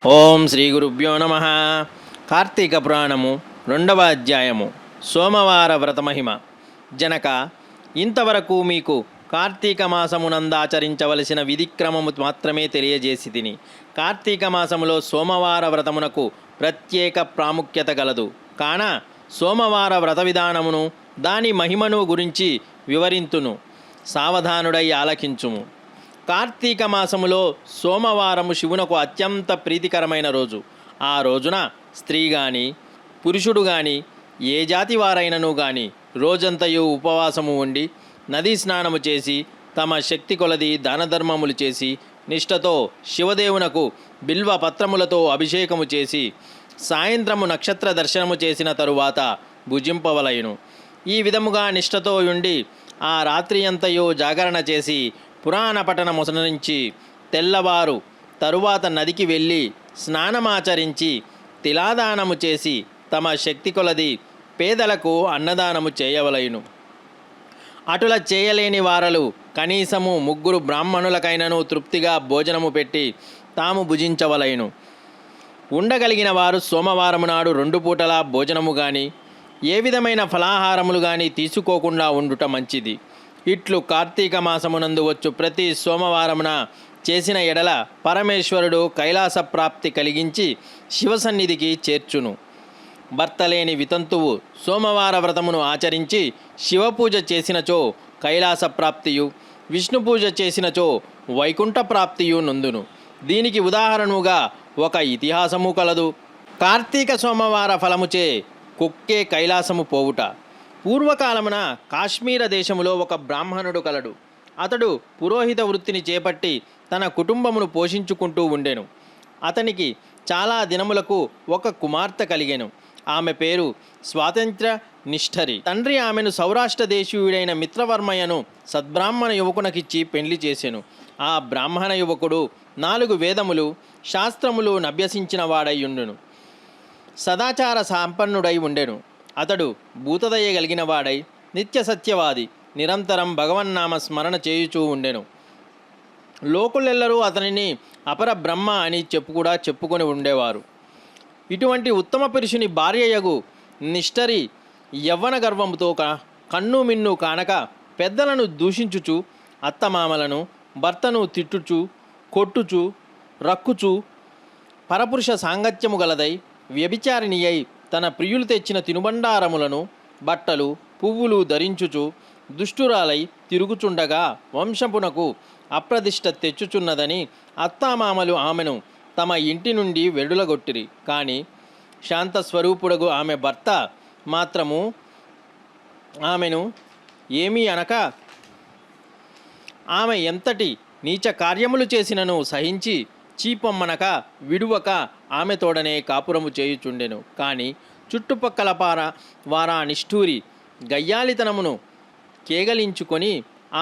ఓం శ్రీ గురుభ్యో నమ. కార్తీక పురాణము 2వ అధ్యాయము సోమవార వ్రతమహిమ. జనక, ఇంతవరకు మీకు కార్తీక మాసమునందాచరించవలసిన విధిక్రమము మాత్రమే తెలియజేసి తిని. కార్తీక మాసములో సోమవార వ్రతమునకు ప్రత్యేక ప్రాముఖ్యత గలదు కాన సోమవార వ్రత విధానమును దాని మహిమను గురించి వివరింతును. సావధానుడై ఆలకించుము. కార్తీక మాసములో సోమవారము శివునకు అత్యంత ప్రీతికరమైన రోజు. ఆ రోజున స్త్రీ గాని పురుషుడు గాని ఏ జాతి వారైనను గాని రోజంతయు ఉపవాసము ఉండి నదీ స్నానము చేసి తమ శక్తి కొలది దానధర్మములు చేసి నిష్ఠతో శివదేవునకు బిల్వ పత్రములతో అభిషేకము చేసి సాయంత్రము నక్షత్ర దర్శనము చేసిన తరువాత భుజింపవలయును. ఈ విధముగా నిష్ఠతో ఉండి ఆ రాత్రి అంతయు జాగరణ చేసి పురాణ పఠనముసరించి తెల్లవారు తరువాత నదికి వెళ్ళి స్నానమాచరించి తిలాదానము చేసి తమ శక్తి కొలది పేదలకు అన్నదానము చేయవలయును. అటుల చేయలేని వారలు కనీసము 3 బ్రాహ్మణులకైనను తృప్తిగా భోజనము పెట్టి తాము భుజించవలయును. ఉండగలిగిన వారు సోమవారము నాడు 2 పూటలా భోజనము కానీ ఏ విధమైన ఫలాహారములు కానీ తీసుకోకుండా ఉండుట మంచిది. ఇట్లు కార్తీక మాసమునందు వచ్చు ప్రతి సోమవారమున చేసిన ఎడల పరమేశ్వరుడు కైలాస ప్రాప్తి కలిగించి శివసన్నిధికి చేర్చును. భర్త లేని వితంతువు సోమవార వ్రతమును ఆచరించి శివపూజ చేసినచో కైలాస ప్రాప్తియు, విష్ణు పూజ చేసినచో వైకుంఠ ప్రాప్తియు నొందును. దీనికి ఉదాహరణగా ఒక ఇతిహాసము కలదు. కార్తీక సోమవార ఫలముచే కుక్కే కైలాసము పోవుట. పూర్వకాలమున కాశ్మీర దేశములో ఒక బ్రాహ్మణుడు కలడు. అతడు పురోహిత వృత్తిని చేపట్టి తన కుటుంబమును పోషించుకుంటూ ఉండెను. అతనికి చాలా దినములకు ఒక కుమార్తె కలిగెను. ఆమె పేరు స్వాతంత్ర్య నిష్ఠరి. తండ్రి ఆమెను సౌరాష్ట్ర దేశీయుడైన మిత్రవర్మయ్యను సద్బ్రాహ్మణ యువకునకిచ్చి పెండ్లి చేసెను. ఆ బ్రాహ్మణ యువకుడు 4 వేదములు శాస్త్రములు నభ్యసించిన వాడైయుండును. సదాచార సంపన్నుడై ఉండెను. అతడు భూతదయ కలిగిన వాడై నిత్య సత్యవాది, నిరంతరం భగవన్నామ స్మరణ చేయుచూ ఉండెను. లోకులెల్లరూ అతనిని అపర బ్రహ్మ అని చెప్పుకొని ఉండేవారు. ఇటువంటి ఉత్తమ పురుషుని భార్యయగు నిష్ఠరి యవ్వన గర్వముతో కన్ను మిన్ను కానక పెద్దలను దూషించుచు అత్తమామలను భర్తను తిట్టుచు కొట్టుచు రక్కుచు పరపురుష సాంగత్యము గలదై వ్యభిచారిణి అయి తన ప్రియులు తెచ్చిన తినుబండారములను బట్టలు పువ్వులు ధరించుచు దుష్టురాలై తిరుగుచుండగా వంశపునకు అప్రదిష్ట తెచ్చుచున్నదని అత్తామామలు ఆమెను తమ ఇంటి నుండి వెడులగొట్టిరి. కానీ శాంతస్వరూపుడగు ఆమె భర్త మాత్రము ఆమెను ఏమీ అనక ఆమె ఎంతటి నీచ కార్యములు చేసినను సహించి చీపొమ్మనక విడువక ఆమె తోడనే కాపురము చేయుచుండెను. కానీ చుట్టుపక్కల వారా నిష్ఠూరి గయ్యాలితనమును కేగలించుకొని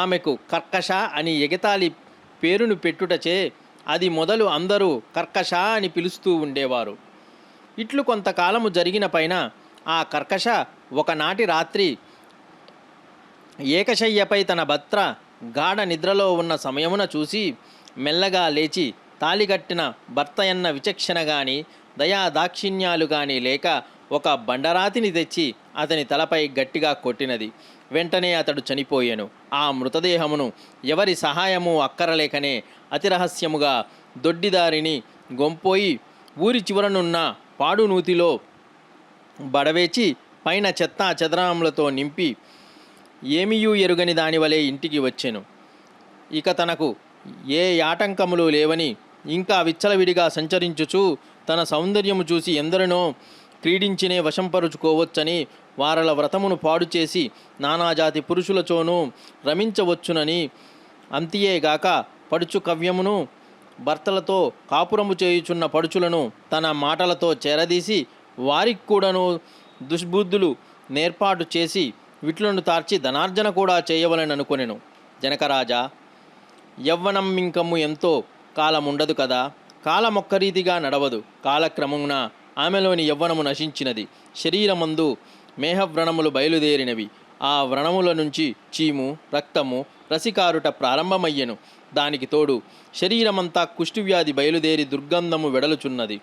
ఆమెకు కర్కశ అని ఎగతాళి పేరును పెట్టుటచే అది మొదలు అందరూ కర్కశ అని పిలుస్తూ ఉండేవారు. ఇట్లు కొంతకాలము జరిగిన పైన ఆ కర్కశ ఒకనాటి రాత్రి ఏకశయ్యపై తన భర్త గాఢ నిద్రలో ఉన్న సమయమున చూసి మెల్లగా లేచి తాళిగట్టిన భర్తయన్న విచక్షణ గాని దయా దాక్షిణ్యాలు గాని లేక ఒక బండరాతిని తెచ్చి అతని తలపై గట్టిగా కొట్టినది. వెంటనే అతడు చనిపోయాను. ఆ మృతదేహమును ఎవరి సహాయము అక్కరలేకనే అతి రహస్యముగా దొడ్డిదారిని గొంపోయి ఊరి చివరనున్న పాడునూతిలో బడవేచి పైన చెత్తా చెదరములతో నింపి ఏమియూ ఎరుగని దానివలే ఇంటికి వచ్చెను. ఇక తనకు ఏ ఆటంకములు లేవని ఇంకా విచ్చలవిడిగా సంచరించుచు తన సౌందర్యము చూసి ఎందరినో క్రీడించినే వశంపరుచుకోవచ్చని వారల వ్రతమును పాడు చేసి నానాజాతి పురుషులతోనూ రమించవచ్చునని, అంతియేగాక పడుచు కవ్యమును భర్తలతో కాపురము చేయుచున్న పడుచులను తన మాటలతో చేరదీసి వారికి కూడాను దుష్బుద్ధులు నేర్పాటు చేసి విట్లను తార్చి ధనార్జన కూడా చేయవలననుకొనెను. జనకరాజా, యవ్వనం ఇంకము ఎంతో కాలముండదు కదా. కాలమొక్క రీతిగా నడవదు. కాలక్రమమున ఆమెలోని యవ్వనము నశించినది. శరీరమందు మేహవ్రణములు బయలుదేరినవి. ఆ వ్రణముల నుంచి చీము రక్తము రసికారుట ప్రారంభమయ్యెను. దానికి తోడు శరీరమంతా కుష్ఠవ్యాధి బయలుదేరి దుర్గంధము వెడలుచున్నది.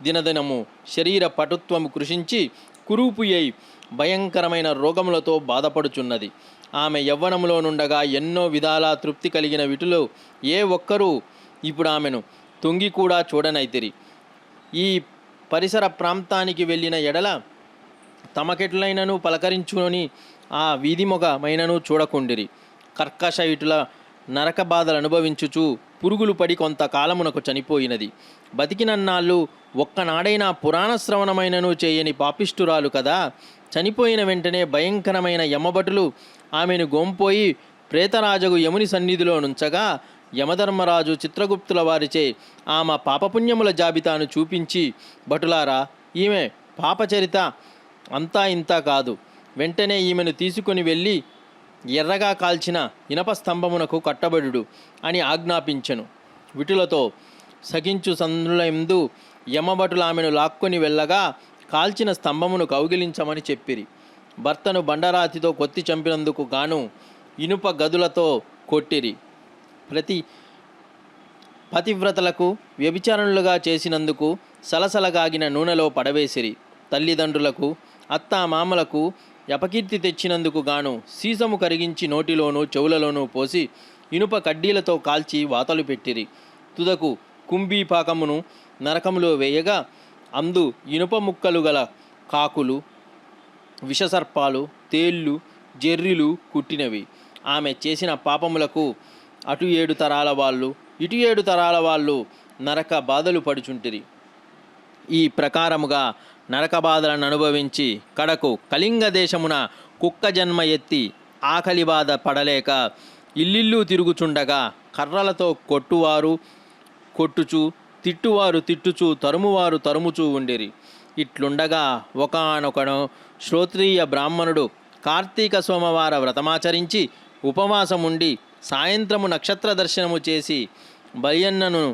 దినదినము శరీర పటుత్వము కృషించి కురూపు అయి భయంకరమైన రోగములతో బాధపడుచున్నది. ఆమె యవ్వనములో నుండగా ఎన్నో విధాల తృప్తి కలిగిన వీటిలో ఏ ఒక్కరూ ఇప్పుడు ఆమెను తొంగి కూడా చూడనైతిరి. ఈ పరిసర ప్రాంతానికి వెళ్ళిన ఎడల తమకెట్లైనను పలకరించుకొని ఆ వీధిమొగమైనను చూడకుండిరి. కర్కశ ఇటుల నరక బాధలు అనుభవించుచు పురుగులు పడి కొంతకాలమునకు చనిపోయినది. బతికినన్నాళ్ళు ఒక్కనాడైనా పురాణ శ్రవణమైనను చేయని పాపిష్టురాలు కదా. చనిపోయిన వెంటనే భయంకరమైన యమభటులు ఆమెను గోంపోయి ప్రేతరాజగు యముని సన్నిధిలో నుంచగా యమధర్మరాజు చిత్రగుప్తుల వారిచే ఆమె పాపపుణ్యముల జాబితాను చూపించి, భటులారా, ఈమె పాపచరిత అంతా ఇంతా కాదు, వెంటనే ఈమెను తీసుకొని వెళ్ళి ఎర్రగా కాల్చిన ఇనప స్తంభమునకు కట్టబడుడు అని ఆజ్ఞాపించెను. విటులతో సగించు సందులందు యమభటులు ఆమెను లాక్కొని వెళ్ళగా కాల్చిన స్తంభమును కౌగిలించమని చెప్పిరి. భర్తను బండరాతితో కొత్తి చంపినందుకు గాను ఇనుప గదులతో కొట్టిరి. పతివ్రతలకు వ్యభిచారణలుగా చేసినందుకు సలసలగాగిన నూనెలో పడవేసిరి. తల్లిదండ్రులకు అత్తామామలకు అపకీర్తి తెచ్చినందుకు గాను సీసము కరిగించి నోటిలోనూ చెవులలోనూ పోసి ఇనుప కడ్డీలతో కాల్చి వాతలు పెట్టిరి. తుదకు కుంభీపాకమును నరకములో వేయగా అందు ఇనుప ముక్కలు గల కాకులు, విషసర్పాలు, తేళ్ళు, జెర్రిలు కుట్టినవి. ఆమె చేసిన పాపములకు అటు 7 తరాల వాళ్ళు ఇటు 7 తరాల వాళ్ళు నరక బాధలు పడుచుంటిరి. ఈ ప్రకారముగా నరక బాధలను అనుభవించి కడకు కళింగ దేశమున కుక్క జన్మ ఎత్తి ఆకలి బాధ పడలేక ఇల్లిల్లు తిరుగుచుండగా కర్రలతో కొట్టువారు కొట్టుచు, తిట్టువారు తిట్టుచు, తరుమువారు తరుముచూ ఉండిరి. ఇట్లుండగా ఒకానొకను శ్రోత్రీయ బ్రాహ్మణుడు కార్తీక సోమవార వ్రతమాచరించి ఉపవాసముండి సాయంత్రము నక్షత్ర దర్శనము చేసి బలియన్నను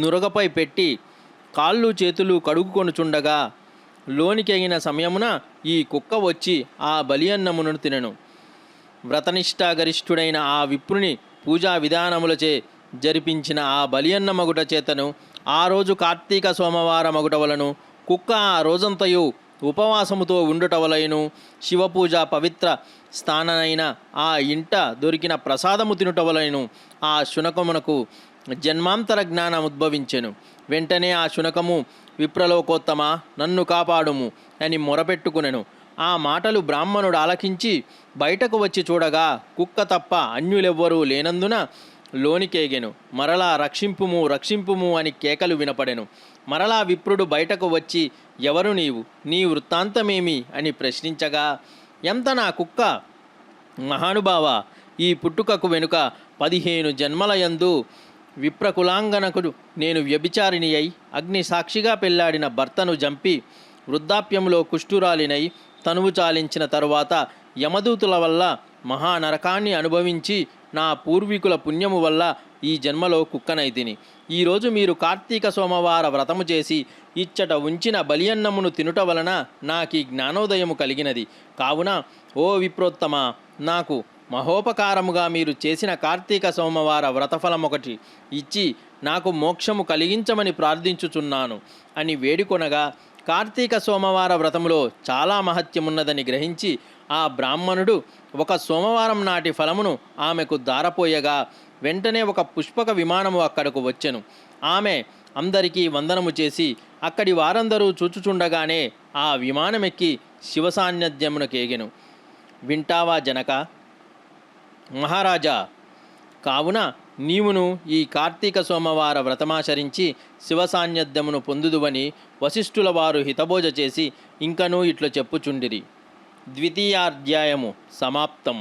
నురగపై పెట్టి కాళ్ళు చేతులు కడుగుకొనుచుండగా లోనికెగిన సమయమున ఈ కుక్క వచ్చి ఆ బలియన్నమును తినెను. వ్రతనిష్టాగరిష్ఠుడైన ఆ విప్రుని పూజా విధానములచే జరిపించిన ఆ బలియన్న మగుట చేతను ఆ రోజు కార్తీక సోమవార మగుట వలను కుక్క ఆ రోజంతయు ఉపవాసముతో ఉండుట వలయను శివపూజ పవిత్ర స్థాననైన ఆ ఇంట దొరికిన ప్రసాదము తినుట వలయను ఆ శునకమునకు జన్మాంతర జ్ఞానం ఉద్భవించెను. వెంటనే ఆ శునకము, విప్రలోకోత్తమ, నన్ను కాపాడుము అని మొరపెట్టుకునెను. ఆ మాటలు బ్రాహ్మణుడు ఆలకించి బయటకు వచ్చి చూడగా కుక్క తప్ప అన్యులెవ్వరూ లేనందున లోనికేగెను. మరలా రక్షింపుము రక్షింపుము అని కేకలు వినపడెను. మరలా విప్రుడు బయటకు వచ్చి, ఎవరు నీవు, నీ వృత్తాంతమేమి అని ప్రశ్నించగా, ఎంత నా కుక్క మహానుభావ, ఈ పుట్టుకకు వెనుక 15 జన్మలయందు విప్రకులాంగనకుడు నేను వ్యభిచారిణి అయి అగ్ని సాక్షిగా పెళ్లాడిన భర్తను జంపి వృద్ధాప్యంలో కుష్ఠురాలినై తనువు చాలించిన తరువాత యమదూతుల వల్ల మహానరకాన్ని అనుభవించి నా పూర్వీకుల పుణ్యము వల్ల ఈ జన్మలో కుక్కనైతిని. ఈరోజు మీరు కార్తీక సోమవార వ్రతము చేసి ఇచ్చట ఉంచిన బలియన్నమును తినుట వలన నాకీ జ్ఞానోదయము కలిగినది. కావున ఓ విప్రోత్తమ, నాకు మహోపకారముగా మీరు చేసిన కార్తీక సోమవార వ్రతఫలమొకటి ఇచ్చి నాకు మోక్షము కలిగించమని ప్రార్థించుచున్నాను అని వేడుకొనగా, కార్తీక సోమవార వ్రతములో చాలా మహత్యమున్నదని గ్రహించి ఆ బ్రాహ్మణుడు ఒక సోమవారం నాటి ఫలమును ఆమెకు దారపోయగా వెంటనే ఒక పుష్పక విమానము అక్కడకు వచ్చెను. ఆమె అందరికీ వందనము చేసి అక్కడి వారందరూ చూచుచుండగానే ఆ విమానమెక్కి శివసాన్నిధ్యమునకేగెను. వింటావా జనక మహారాజా, కావున నీవును ఈ కార్తీక సోమవార వ్రతమాచరించి శివసాన్నిధ్యమును పొందుదువని వశిష్ఠుల వారు హితబోధ చేసి ఇంకనూ ఇట్లా చెప్పుచుండిరి. ద్వితీయాధ్యాయము సమాప్తము.